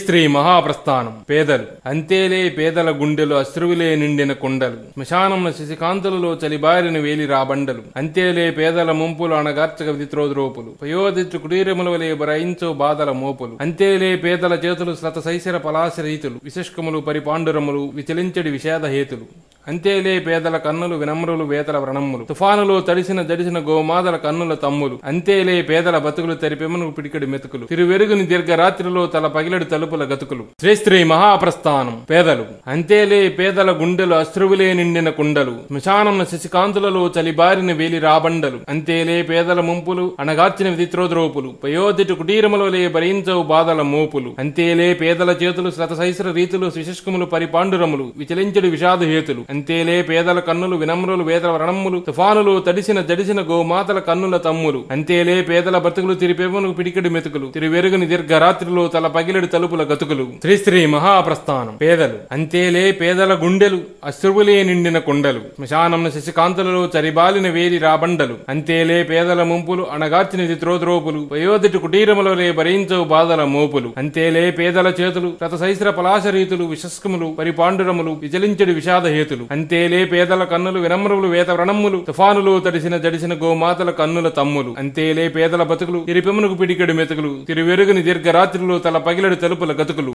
శ్రీ మహాప్రస్థానం. పేదలు అంతేలే పేదల గుండెలు అశ్రువులే నిండిన కొండలు, శ్మశానమున శశికాంతులలో చలిబారిన వేలి రాబండలు, అంతేలే పేదల ముంపులు అణగార్చక విధిత్రోద్రోపులు, పయోదిత్రు కుటీరముల వలె బరాయించో బాధల మోపులు, అంతేలే పేదల చేతులు శ్రత శైశర పలాశ రీతులు, విశష్కములు పరిపాండురములు విచలించడి విషాద హేతులు, అంతేలే పేదల కన్నులు వినమ్రులు వేతల వ్రణమ్ములు, తుఫానులో తడిసిన జడిసిన గోమాదల కన్నుల తమ్ములు, అంతేలే పేదల బతుకులు తరిపెమను పిడికడి మెతుకులు, తిరువెరుగుని దీర్ఘరాత్రిలో తల పగిలడి తలుపుల గతుకులు. శ్రీ మహాప్రస్థానం. పేదలు అంతేలే పేదల గుండెలు అశ్రువులే నిండిన కుండలు, శ్మశానమున శశికాంతులలో చలిబారిన వేలి రాబండలు, అంతేలే పేదల ముంపులు అణగార్చిన విధిత్రోద్రోపులు, పయోదిటు కుటీరములవలే భరించవు బాధల మోపులు, అంతేలే పేదల చేతులు శ్రతశైశ్ర రీతులు విశష్కములు పరిపాండురములు విచలించడి విషాద హేతులు, అంతేలే పేదల కన్నులు వినమ్రులు వేదల వ్రణమ్ములు, తుఫానులు తడిసిన జడిసిన గోమాతల కన్నుల తమ్ములు, అంతేలే పేదల బతుకులు తిరిపెమను పిడికడి మెతుకులు, తిరువెరుగుని దీర్ఘరాత్రిలో తల పగిలడి తలుపుల గతుకులు. శ్రీ మహాప్రస్థానం. పేదలు అంతేలే పేదల గుండెలు అశ్రువులే నిండిన కొండలు, శ్మశానమున శశికాంతులలో చరిబాలిన వేలి రాబండలు, అంతేలే పేదల ముంపులు అణగార్చిన విధిత్రోద్రోపులు, వయోధిటు కుటీరములవలే భరించవు బాధల మోపులు, అంతేలే పేదల చేతులు శతశైశ్ర పలాశ రీతులు విశస్కములు పరిపాండురములు విచలించడి విషాద హేతులు, అంతేలే పేదల కన్నులు వినమ్రులు వేత వ్రణమ్ములు, తుఫానులు తడిసిన జడిసిన గోమాతల కన్నుల తమ్ములు, అంతేలే పేదల బతుకులు తిరిపెమనుకు పిడికెడు మెతుకులు, తిరువెరుగుని దీర్ఘరాత్రిలో తల పగిలడి తలుపుల గతుకులు.